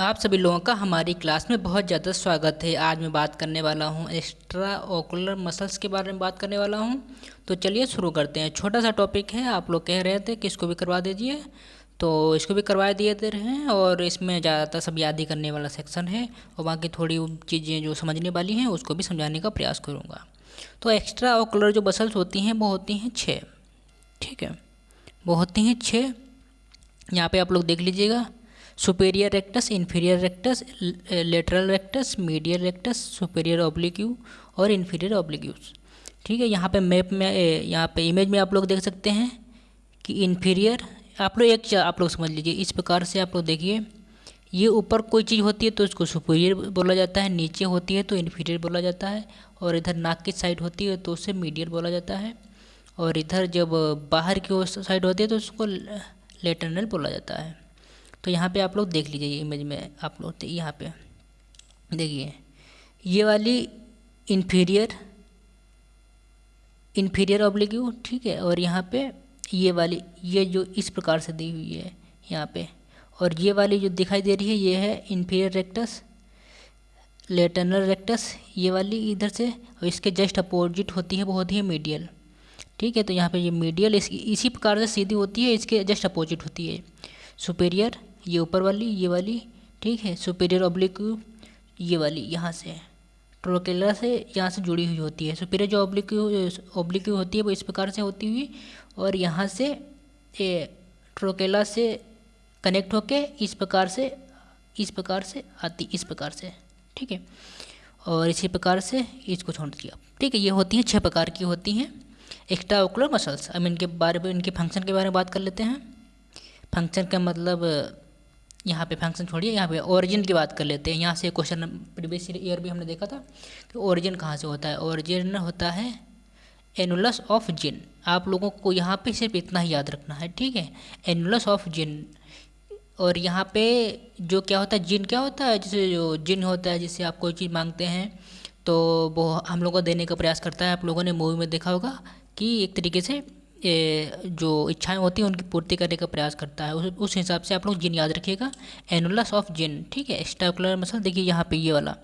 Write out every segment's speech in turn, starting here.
आप सभी लोगों का हमारी क्लास में बहुत ज़्यादा स्वागत है। आज मैं बात करने वाला हूँ एक्स्ट्रा ओकुलर मसल्स के बारे में बात करने वाला हूँ। तो चलिए शुरू करते हैं। छोटा सा टॉपिक है, आप लोग कह रहे थे कि इसको भी करवा दीजिए, तो इसको भी करवा दिए थे हैं। और इसमें ज़्यादातर सब याद ही करने वाला सेक्शन है और बाकी थोड़ी चीज़ें जो समझने वाली हैं उसको भी समझाने का प्रयास करूँगा। तो एक्स्ट्रा ओकुलर जो मसल्स होती हैं वो होती हैं 6, ठीक है, वो होती हैं 6। यहाँ पे आप लोग देख लीजिएगा, superior rectus, inferior rectus, lateral rectus, medial rectus, superior oblique और इन्फीरियर ऑब्लिक्यूस। ठीक है, यहाँ पे मैप में यहाँ पे इमेज में आप लोग देख सकते हैं कि इन्फीरियर, आप लोग समझ लीजिए। इस प्रकार से आप लोग देखिए, ये ऊपर कोई चीज़ होती है तो इसको सुपेरियर बोला जाता है, नीचे होती है तो इन्फीरियर बोला जाता है, और इधर नाक की साइड होती है तो उसे मीडियल बोला जाता है, और इधर जब बाहर की साइड होती है तो उसको लेटरनल बोला जाता है। तो यहाँ पे आप लोग देख लीजिए इमेज में, आप लोग यहाँ पे देखिए, ये वाली इन्फीरियर ऑब्लिक्यू, ठीक है, और यहाँ पे ये वाली, ये जो इस प्रकार से दी हुई है यहाँ पे, और ये वाली जो दिखाई दे रही है ये है इन्फीरियर रेक्टस, लेटरनल रेक्टस ये वाली इधर से, और इसके जस्ट अपोजिट होती है वो होती है मीडियल। ठीक है, तो यहाँ पे ये मीडियल इसी प्रकार से सीधी होती है, इसके जस्ट अपोजिट होती है सुपेरियर, ये ऊपर वाली, ये वाली, ठीक है, सुपेरियर ऑब्लिक्यू ये वाली यहाँ से ट्रोकेला से यहाँ से जुड़ी हुई होती है। सुपेरियर जो ऑब्लिक्यू होती है वो इस प्रकार से होती हुई, और यहाँ से ट्रोकेला से कनेक्ट होके इस प्रकार से आती, इस प्रकार से, ठीक है, और इसी प्रकार से इसको छोड़ दिया। ठीक है, ये होती हैं 6 प्रकार की होती हैं एक्स्ट्रा ओकुलर मसल्स। अब इनके बारे में, इनके फंक्शन के बारे में बात कर लेते हैं। फंक्शन का मतलब, यहाँ पे फंक्शन छोड़िए, यहाँ पे ओरिजिन की बात कर लेते हैं। यहाँ से क्वेश्चन प्रीवियस ईयर भी हमने देखा था कि ओरिजिन कहाँ से होता है। ओरिजिन होता है एनुलस ऑफ जिन। आप लोगों को यहाँ पे सिर्फ इतना ही याद रखना है, ठीक है, एनुलस ऑफ जिन। और यहाँ पे जो क्या होता है, जिन क्या होता है, जैसे जो जिन होता है, जिससे आप कोई चीज़ मांगते हैं तो वो हम लोगों को देने का प्रयास करता है। आप लोगों ने मूवी में देखा होगा कि एक तरीके से जो इच्छाएं होती हैं उनकी पूर्ति करने का प्रयास करता है। उस हिसाब से आप लोग जिन याद रखिएगा, एनुलस ऑफ जिन, ठीक है। एक्स्ट्राओकुलर मसल देखिए यहाँ पे ये वाला,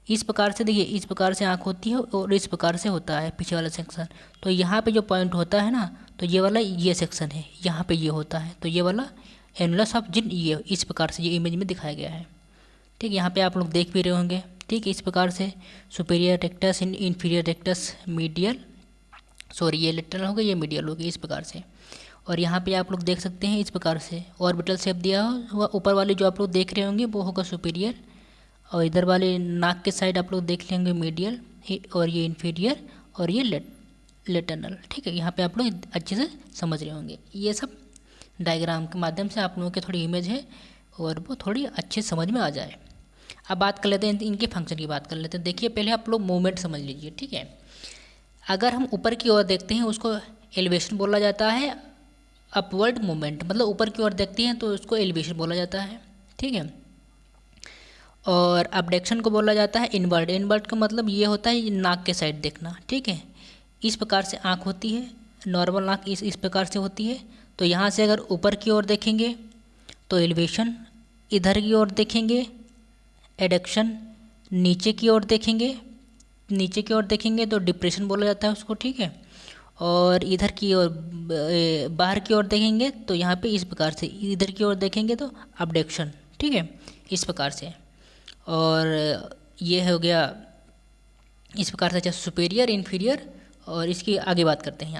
इस प्रकार से देखिए, इस प्रकार से आँख होती है और इस प्रकार से होता है पीछे वाला सेक्शन। तो यहाँ पे जो पॉइंट होता है ना, तो ये वाला ये सेक्शन है, यहाँ पे ये होता है, तो ये वाला एनुलस ऑफ जिन, ये इस प्रकार से ये इमेज में दिखाया गया है। ठीक, यहाँ पे आप लोग देख भी रहे होंगे, ठीक है, इस प्रकार से superior rectus, inferior rectus, medial, sorry ये लेटरल हो गया, ये मीडियल हो गया, इस प्रकार से। और यहाँ पे आप लोग देख सकते हैं इस प्रकार से ऑर्बिटल शेप दिया हुआ, ऊपर वाली जो आप लोग देख रहे होंगे वो होगा सुपेरियर, और इधर वाले नाक के साइड आप लोग देख लेंगे मीडियल, और ये इन्फीरियर, और ये लेटरनल। ठीक है, यहाँ पे आप लोग अच्छे से समझ रहे होंगे। ये सब डायग्राम के माध्यम से आप लोगों की थोड़ी इमेज है और वो थोड़ी अच्छे समझ में आ जाए। अब बात कर लेते हैं इनके फंक्शन की बात कर लेते हैं। देखिए पहले आप लोग मूवमेंट समझ लीजिए, ठीक है। अगर हम ऊपर की ओर देखते हैं उसको एलिवेशन बोला जाता है, अपवर्ड मूवमेंट, मतलब ऊपर की ओर देखते हैं तो उसको एलिवेशन बोला जाता है, ठीक है। और अपडेक्शन को बोला जाता है इनवर्ड। इनवर्ड का मतलब ये होता है नाक के साइड देखना, ठीक है। इस प्रकार से आँख होती है, नॉर्मल आँख इस प्रकार से होती है। तो यहाँ से अगर ऊपर की ओर देखेंगे तो एलिवेशन, इधर की ओर देखेंगे एडक्शन, नीचे की ओर देखेंगे तो डिप्रेशन बोला जाता है उसको, ठीक है। और इधर की ओर, बाहर की ओर देखेंगे तो यहाँ पे इस प्रकार से, इधर की ओर देखेंगे तो अपडेक्शन, ठीक है, इस प्रकार से। और ये हो गया इस प्रकार से। अच्छा, सुपेरियर, इन्फीरियर, और इसकी आगे बात करते हैं।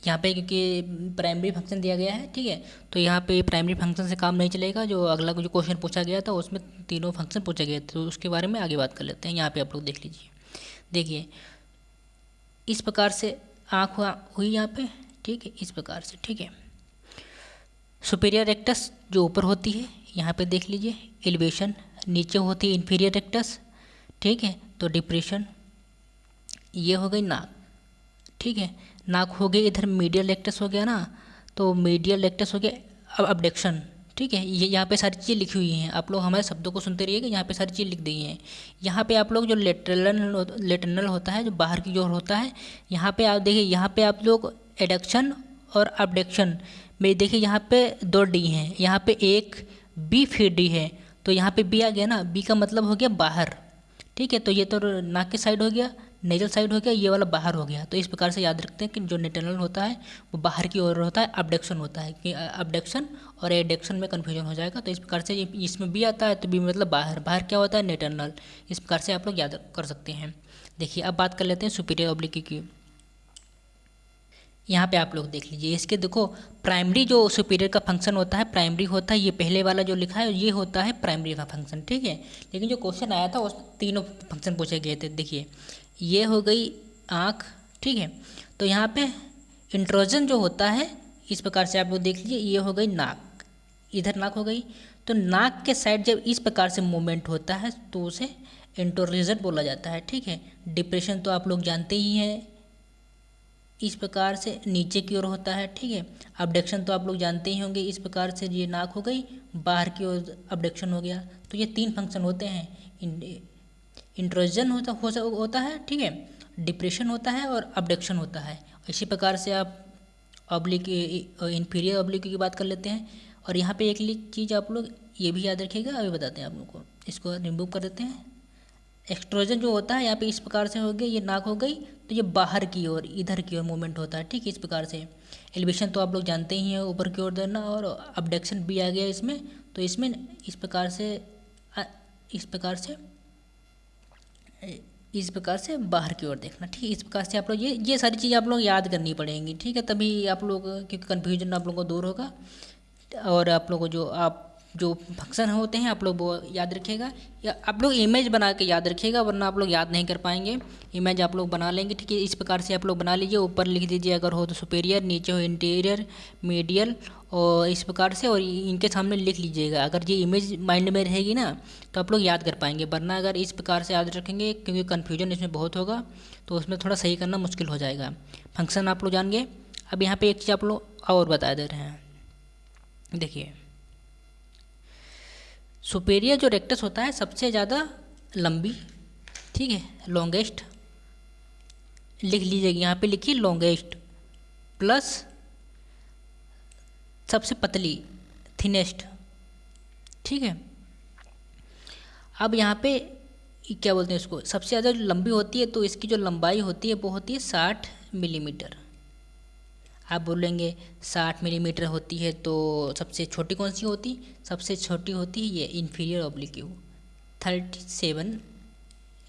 यहाँ पे क्योंकि प्राइमरी फंक्शन दिया गया है, ठीक है, तो यहाँ पे प्राइमरी फंक्शन से काम नहीं चलेगा। जो अगला जो क्वेश्चन पूछा गया था उसमें तीनों फंक्शन पूछे गए थे, तो उसके बारे में आगे बात कर लेते हैं। यहाँ पे आप लोग देख लीजिए, देखिए इस प्रकार से आँख हुई यहाँ पे, ठीक है, इस प्रकार से, ठीक है। सुपेरियर रेक्टस जो ऊपर होती है, यहाँ पे देख लीजिए एलिवेशन, नीचे होती है इन्फीरियर रेक्टस, ठीक है। तो डिप्रेशन, ये हो गई नाक, ठीक है, नाक हो गई। इधर मीडियल रेक्टस हो गया ना, तो मीडियल रेक्टस हो गया अब अपडेक्शन, ठीक है। ये यहाँ पे सारी चीज़ें लिखी हुई हैं, आप लोग हमारे शब्दों को सुनते रहिएगा, यहाँ पे सारी चीज़ लिख दी हैं। यहाँ पे आप लोग जो लेटरनल होता है, जो बाहर की ओर होता है, यहाँ पे आप देखिए, यहाँ पे आप लोग एडक्शन और अपडेक्शन में देखिए, यहाँ पे 2 डी हैं, यहाँ पे एक बी फिर डी है, तो यहाँ पे बी आ गया ना, बी का मतलब हो गया बाहर, ठीक है। तो ये तो नाक के साइड हो गया, नेजल साइड हो गया, ये वाला बाहर हो गया। तो इस प्रकार से याद रखते हैं कि जो नेटरनल होता है वो बाहर की ओर होता है, अबडक्शन होता है, कि अबडक्शन और एडक्शन में कन्फ्यूजन हो जाएगा। तो इस प्रकार से इसमें बी आता है, तो बी मतलब बाहर, बाहर क्या होता है, नेटरनल। इस प्रकार से आप लोग याद कर सकते हैं। देखिए अब बात कर लेते हैं सुपीरियर ऑब्लिक की। यहाँ पे आप लोग देख लीजिए, इसके देखो प्राइमरी जो सुपीरियर का फंक्शन होता है, प्राइमरी होता है, ये पहले वाला जो लिखा है ये होता है प्राइमरी का फंक्शन, ठीक है। लेकिन जो क्वेश्चन आया था उस तीनों फंक्शन पूछे गए थे। देखिए ये हो गई आँख, ठीक है। तो यहाँ पे इंट्रोजन जो होता है, इस प्रकार से आप लोग देख लीजिए, ये हो गई नाक, इधर नाक हो गई। तो नाक के साइड जब इस प्रकार से मूवमेंट होता है तो उसे इंट्रोजन बोला जाता है, ठीक है। डिप्रेशन तो आप लोग जानते ही हैं, इस प्रकार से नीचे की ओर होता है, ठीक है। अबडक्शन तो आप लोग जानते ही होंगे, इस प्रकार से ये नाक हो गई, बाहर की ओर अबडक्शन हो गया। तो ये तीन फंक्शन होते हैं, इंट्रोजन होता है, ठीक है, डिप्रेशन होता है और अबडक्शन होता है। इसी प्रकार से आप ऑब्लिक, इन्फीरियर ऑब्लिक की बात कर लेते हैं। और यहाँ पे एक चीज़ आप लोग ये भी याद रखिएगा, अभी बताते हैं आप लोग को, इसको रिमूव कर देते हैं। एक्सट्रोजन जो होता है यहाँ पे इस प्रकार से हो गया, ये नाक हो गई, तो ये बाहर की ओर, इधर की ओर मूवमेंट होता है, ठीक है। इस प्रकार से एलिवेशन तो आप लोग जानते ही हैं, ऊपर की ओर देना, और अबडक्शन भी आ गया इसमें। तो इसमें इस प्रकार से इस प्रकार से बाहर की ओर देखना, ठीक है। इस प्रकार से आप लोग ये सारी चीज़ें आप लोग याद करनी पड़ेंगी, ठीक है। तभी आप लोग, क्योंकि कन्फ्यूजन आप लोगों को दूर होगा। और आप लोगों को जो फंक्शन होते हैं आप लोग वो याद रखिएगा, या आप लोग इमेज बना के याद रखिएगा, वरना आप लोग याद नहीं कर पाएंगे। इमेज आप लोग बना लेंगे, ठीक है। इस प्रकार से आप लोग बना लीजिए, ऊपर लिख दीजिए अगर हो तो सुपेरियर, नीचे हो इंटीरियर, मीडियल, और इस प्रकार से, और इनके सामने लिख लीजिएगा। अगर ये इमेज माइंड में रहेगी ना तो आप लोग याद कर पाएंगे, वरना अगर इस प्रकार से याद रखेंगे, क्योंकि कन्फ्यूजन इसमें बहुत होगा, तो उसमें थोड़ा सही करना मुश्किल हो जाएगा। फंक्शन आप लोग जान गए। अब यहाँ पर एक चीज़ आप लोग और बता दे रहे हैं, देखिए सुपेरियर जो रेक्टस होता है सबसे ज़्यादा लंबी, ठीक है, लॉन्गेस्ट, लिख लीजिएगा, यहाँ पे लिखिए लॉन्गेस्ट, प्लस सबसे पतली, थिनेस्ट, ठीक है। अब यहाँ पे क्या बोलते हैं इसको, सबसे ज़्यादा लंबी होती है, तो इसकी जो लंबाई होती है वो होती है 60 मिलीमीटर। आप बोलेंगे 60 मिलीमीटर होती है तो सबसे छोटी कौन सी होती, सबसे छोटी होती है ये इन्फीरियर ऑब्लिक्यू, 37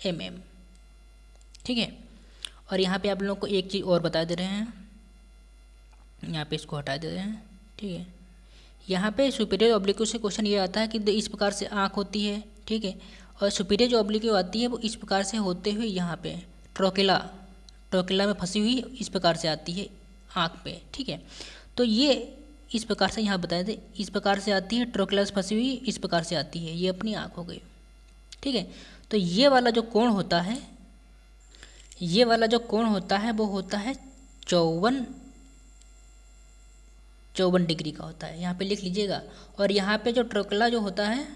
mm, ठीक है। और यहाँ पे आप लोगों को एक चीज़ और बता दे रहे हैं, यहाँ पे इसको हटा दे रहे हैं, ठीक है। यहाँ पे सुपीरियर ऑब्लिक्यू से क्वेश्चन ये आता है कि इस प्रकार से आँख होती है, ठीक है, और सुपीरियर जो ऑब्लिक्यू आती है वो इस प्रकार से होते हुए यहाँ पे ट्रोकेला में फंसी हुई इस प्रकार से आती है आँख पे, ठीक है। तो ये इस प्रकार से यहाँ बताए थे, इस प्रकार से आती है, ट्रोकेला से फंसी हुई इस प्रकार से आती है, ये अपनी आँख हो गई, ठीक है। तो ये वाला जो कोण होता है, ये वाला जो कोण होता है वो होता है 54 डिग्री का होता है, यहाँ पे लिख लीजिएगा। और यहाँ पे जो ट्रोकेला जो होता है,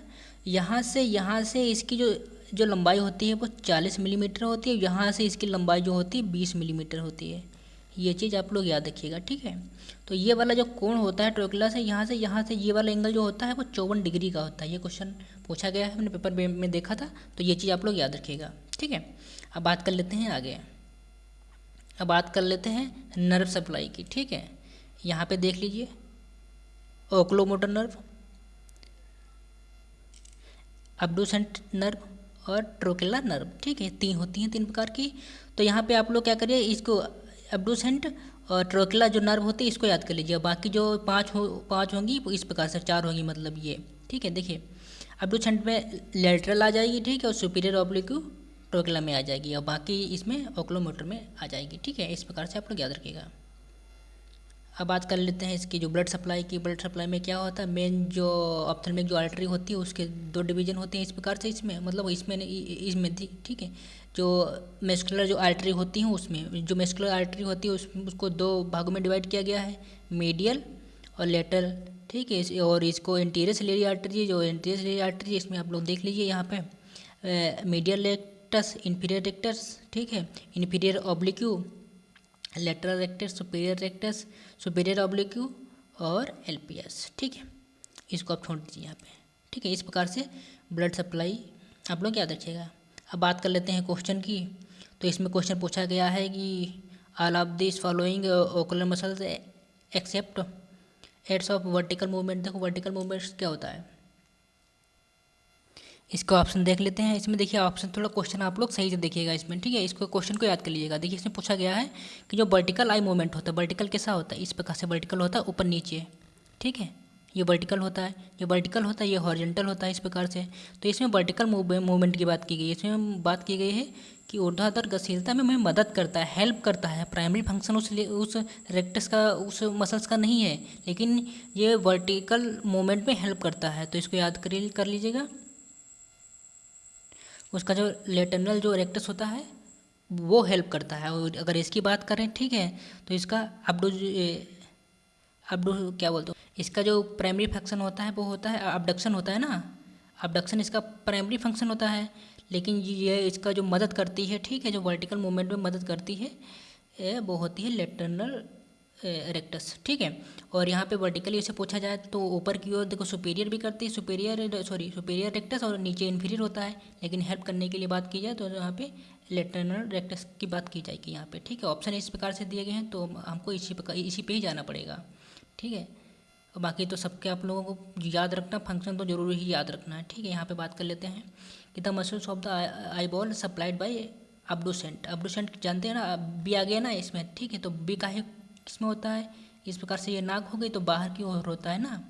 यहाँ से इसकी जो लंबाई होती है वो 40 मिलीमीटर होती है, यहाँ से इसकी लंबाई जो होती है 20 मिलीमीटर होती है। ये चीज़ आप लोग याद रखिएगा, ठीक है। तो ये वाला जो कोण होता है ट्रोकेला से यहाँ से ये वाला एंगल जो होता है वो 54 डिग्री का होता है। ये क्वेश्चन पूछा गया है, मैंने पेपर में देखा था, तो ये चीज़ आप लोग याद रखिएगा, ठीक है। अब बात कर लेते हैं आगे, अब बात कर लेते हैं नर्व सप्लाई की, ठीक है। यहाँ पे देख लीजिए, ओकुलोमोटर नर्व, अब्डुसेंट नर्व और ट्रोकेला नर्व, ठीक है, तीन होती हैं, तीन प्रकार की। तो यहाँ पे आप लोग क्या करिए, इसको अब्डुसेंट और ट्रोकेला जो नर्व होती है इसको याद कर लीजिए। बाकी जो पाँच होंगी वो इस प्रकार से, 4 होंगी मतलब ये, ठीक है। देखिए अब्डुसेंट में लेटरल आ जाएगी, ठीक है, और सुपीरियर ऑब्लिक्यू ट्रोकेला में आ जाएगी, और बाकी इसमें ओकुलोमोटर में आ जाएगी, ठीक है। इस प्रकार से आप लोग याद रखिएगा। अब बात कर लेते हैं इसकी जो ब्लड सप्लाई की। ब्लड सप्लाई में क्या होता है, मेन जो ऑप्थेल्मिक जो आर्टरी होती है उसके 2 डिवीजन होते हैं इस प्रकार से, इसमें मतलब इसमें ठीक है। जो मस्कुलर जो आर्टरी होती हैं, उसमें जो मस्कुलर आर्टरी होती है उसको 2 भागों में डिवाइड किया गया है, मीडियल और लेटरल, ठीक है। और इसको एंटीरियर सिलियरी आर्टरी, जो एंटीरियर सिलियरी आर्टरी इसमें आप लोग देख लीजिए, यहाँ पे मीडियल रेक्टस, इन्फीरियर रेक्टस, ठीक है, इन्फीरियर ऑब्लिक्यू, लेटरल रेक्टस, सुपीरियर ऑब्लिक्यू और एलपीएस, ठीक है। इसको आप छोड़ दीजिए यहाँ पे, ठीक है, इस प्रकार से ब्लड सप्लाई आप लोग याद रखिएगा। अब बात कर लेते हैं क्वेश्चन की। तो इसमें क्वेश्चन पूछा गया है कि all of this following ocular muscles except aids of vertical movement. देखो वर्टिकल मूवमेंट क्या होता है, इसको ऑप्शन देख लेते हैं। इसमें देखिए ऑप्शन, थोड़ा क्वेश्चन आप लोग सही से देखिएगा इसमें, ठीक है। इसको क्वेश्चन को याद कर लीजिएगा। देखिए इसमें पूछा गया है कि जो वर्टिकल आई मूवमेंट होता है, वर्टिकल कैसा होता है, इस प्रकार से वर्टिकल होता है ऊपर नीचे, ठीक है, ये वर्टिकल होता है, ये वर्टिकल होता है, ये हॉरिजॉन्टल होता है, इस प्रकार से। तो इसमें वर्टिकल मूवमेंट की बात की गई है। इसमें बात की गई है कि ऊर्ध्वाधर गतिशीलता में हमें मदद करता है, हेल्प करता है। प्राइमरी फंक्शन उस रेक्टस का, उस मसल्स का नहीं है, लेकिन ये वर्टिकल मूवमेंट में हेल्प करता है। तो इसको याद कर लीजिएगा। उसका जो लेटरनल जो रेक्टस होता है वो हेल्प करता है। और अगर इसकी बात करें, ठीक है, तो इसका अबडू क्या बोलते हो, इसका जो प्राइमरी फंक्शन होता है वो होता है अबडक्शन होता है ना, अबडक्शन इसका प्राइमरी फंक्शन होता है। लेकिन ये इसका जो मदद करती है, ठीक है, जो वर्टिकल मूवमेंट में मदद करती है वो होती है लेटरनल रेक्टस, ठीक है। और यहाँ पे वर्टिकली इसे पूछा जाए तो ऊपर की ओर देखो सुपीरियर भी करती है, सुपीरियर रेक्टस, और नीचे इन्फीरियर होता है। लेकिन हेल्प करने के लिए बात की जाए तो यहाँ पे लेटरनल रेक्टस की बात की जाएगी यहाँ पे, ठीक है। ऑप्शन इस प्रकार से दिए गए हैं तो हमको इसी पे ही जाना पड़ेगा, ठीक है। और बाकी तो सबके आप लोगों को याद रखना, फंक्शन तो जरूर ही याद रखना है, ठीक है। यहाँ पे बात कर लेते हैं कि the muscles of the eyeball supplied by abducent. Abducent जानते हैं ना, बी आ गया ना इसमें, ठीक है। तो बी का है किसमें होता है, इस प्रकार से ये नाक हो गई तो बाहर की ओर होता है ना,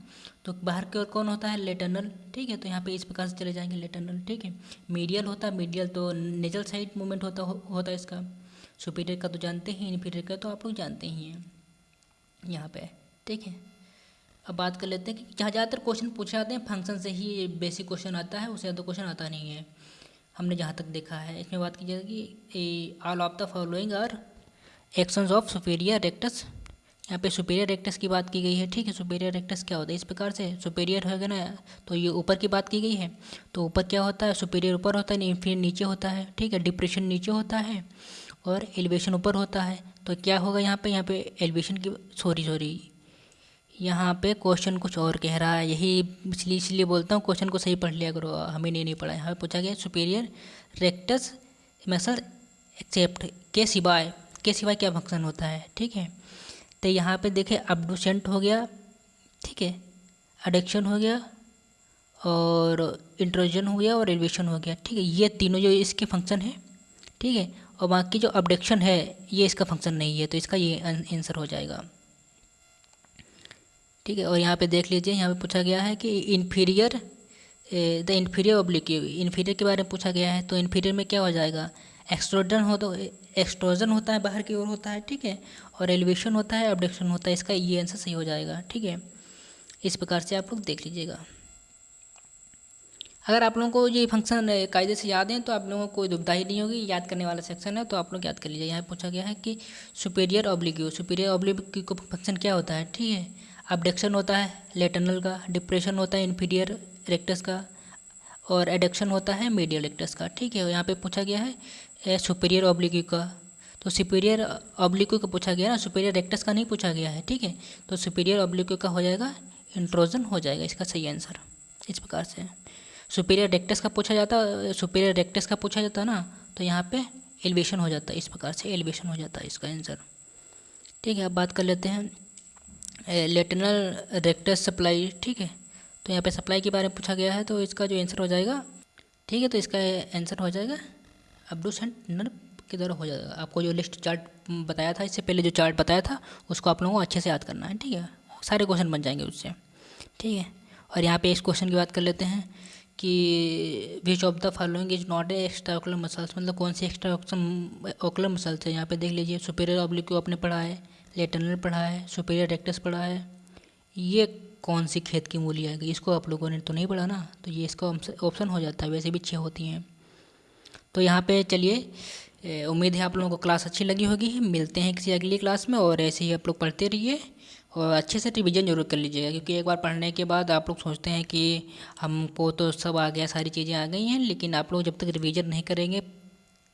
तो बाहर की ओर कौन होता है, लेटरनल, ठीक है। तो यहाँ पे इस प्रकार से चले जाएंगे लेटरनल, ठीक है। मीडियल होता है, मीडियल तो नेजल साइड मूवमेंट होता है इसका। सुपीरियर का तो जानते ही, इन्फीरियर का तो आप लोग जानते ही हैं यहाँ पे, ठीक है। अब बात कर लेते हैं कि जहाँ ज़्यादातर क्वेश्चन पूछे जाते हैं फंक्शन से ही बेसिक क्वेश्चन आता है, उससे ज़्यादा क्वेश्चन आता नहीं है, हमने जहाँ तक देखा है। इसमें बात की जाएगी all of the following are actions of superior rectus. यहाँ पे सुपीरियर रेक्टस की बात की गई है, ठीक है। सुपीरियर रेक्टस क्या होता है, इस प्रकार से सुपीरियर होगा ना, तो ये ऊपर की बात की गई है। तो ऊपर क्या होता है, सुपीरियर ऊपर होता है, इन्फीरियर नीचे होता है, ठीक है। डिप्रेशन नीचे होता है और एलिवेशन ऊपर होता है। तो क्या होगा यहाँ पे एलिवेशन की सॉरी यहाँ पे क्वेश्चन कुछ और कह रहा है, यही इसलिए बोलता हूँ क्वेश्चन को सही पढ़ लिया करो, हमें नहीं पढ़ा। यहाँ पे पूछा गया सुपीरियर रेक्टस मसल एक्सेप्ट के सिवाय क्या फंक्शन होता है, ठीक है। तो यहाँ पे देखें अब्डुसेंट हो गया, ठीक है, एडक्शन हो गया और इंट्रोजन हो गया और एलिवेशन हो गया, ठीक है। ये तीनों जो इसके फंक्शन है, ठीक है। और बाकी जो अबडक्शन है ये इसका फंक्शन नहीं है, तो इसका ये आंसर हो जाएगा, ठीक है। और यहाँ पे देख लीजिए, यहाँ पे पूछा गया है कि द इन्फीरियर ऑब्लिक, इन्फीरियर के बारे में पूछा गया है। तो इन्फीरियर में क्या हो जाएगा, एक्सट्रोजन होता है, बाहर की ओर होता है, ठीक है। और एलिवेशन होता है, अबडक्शन होता है, इसका ये आंसर सही हो जाएगा, ठीक है। इस प्रकार से आप लोग देख लीजिएगा। अगर आप लोगों को ये फंक्शन कायदे से याद हैं तो आप लोगों को कोई दुविधा ही नहीं होगी, याद करने वाला सेक्शन है, तो आप लोग याद कर लीजिए। यहाँ पूछा गया है कि सुपीरियर ऑब्लिक्यू का फंक्शन क्या होता है, ठीक है। अबडक्शन होता है लेटरनल का, डिप्रेशन होता है इन्फीरियर रेक्टस का, और एडक्शन होता है मीडियल रेक्टस का, ठीक है। यहाँ पे पूछा गया है सुपीरियर ऑब्लिक्यू का, तो सुपीरियर ऑब्लिक्यू का पूछा गया ना, सुपीरियर रेक्टस का नहीं पूछा गया है, ठीक है। तो सुपीरियर ऑब्लिक्यू का हो जाएगा इंट्रोजन हो जाएगा इसका सही आंसर, इस प्रकार से। सुपीरियर रेक्टस का पूछा जाता ना, तो यहाँ पे एलिवेशन हो जाता है, इस प्रकार से एलिवेशन हो जाता है इसका आंसर, ठीक है। अब बात कर लेते हैं लेटरनल रेक्टस सप्लाई, ठीक है। तो यहाँ पे सप्लाई के बारे में पूछा गया है, तो इसका जो आंसर हो जाएगा, ठीक है, तो इसका आंसर हो जाएगा अब्डुसेंट नर्व की तरह हो जाएगा। आपको जो लिस्ट चार्ट बताया था, इससे पहले जो चार्ट बताया था उसको आप लोगों को अच्छे से याद करना है, ठीक है। सारे क्वेश्चन बन जाएंगे उससे, ठीक है। और यहाँ पे इस क्वेश्चन की बात कर लेते हैं कि which of the following is not a extra ocular muscles, मतलब कौन सी एक्स्ट्रा ओकुलर मसल्स है। यहाँ पे देख लीजिए, सुपीरियर ऑब्लिक्यू आपने पढ़ा है, लेटरनल पढ़ा है, सुपीरियर रेक्टस पढ़ा है, ये कौन सी खेत की मूली आएगी, इसको आप लोगों ने तो नहीं पढ़ा ना, तो ये इसका ऑप्शन हो जाता है, वैसे भी 6 होती हैं। तो यहाँ पे चलिए, उम्मीद है आप लोगों को क्लास अच्छी लगी होगी। मिलते हैं किसी अगली क्लास में, और ऐसे ही आप लोग पढ़ते रहिए और अच्छे से रिवीजन जरूर कर लीजिएगा, क्योंकि एक बार पढ़ने के बाद आप लोग सोचते हैं कि हमको तो सब आ गया, सारी चीज़ें आ गई हैं, लेकिन आप लोग जब तक रिवीजन नहीं करेंगे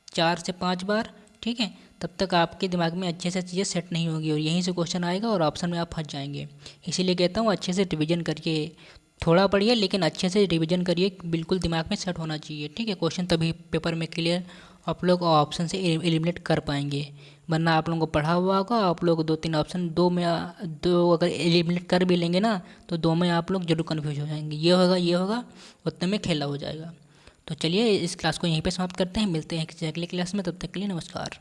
4 से 5 बार, ठीक है, तब तक आपके दिमाग में अच्छे से चीज़ें सेट नहीं होगी और यहीं से क्वेश्चन आएगा और ऑप्शन में आप फंस जाएंगे। इसीलिए कहता हूँ अच्छे से रिवीजन करके थोड़ा पढ़िए लेकिन अच्छे से रिवीजन करिए, बिल्कुल दिमाग में सेट होना चाहिए, ठीक है। क्वेश्चन तभी पेपर में क्लियर आप लोग ऑप्शन से एलिमिनेट कर पाएंगे, वरना आप लोगों को पढ़ा हुआ होगा, आप लोग 2-3 ऑप्शन दो अगर एलिमिनेट कर भी लेंगे ना तो 2 में आप लोग जरूर कन्फ्यूज हो जाएंगे, ये होगा उतने में खेला हो जाएगा। तो चलिए इस क्लास को यहीं पे समाप्त करते हैं, मिलते हैं किसी अगले क्लास में, तब तक के लिए नमस्कार।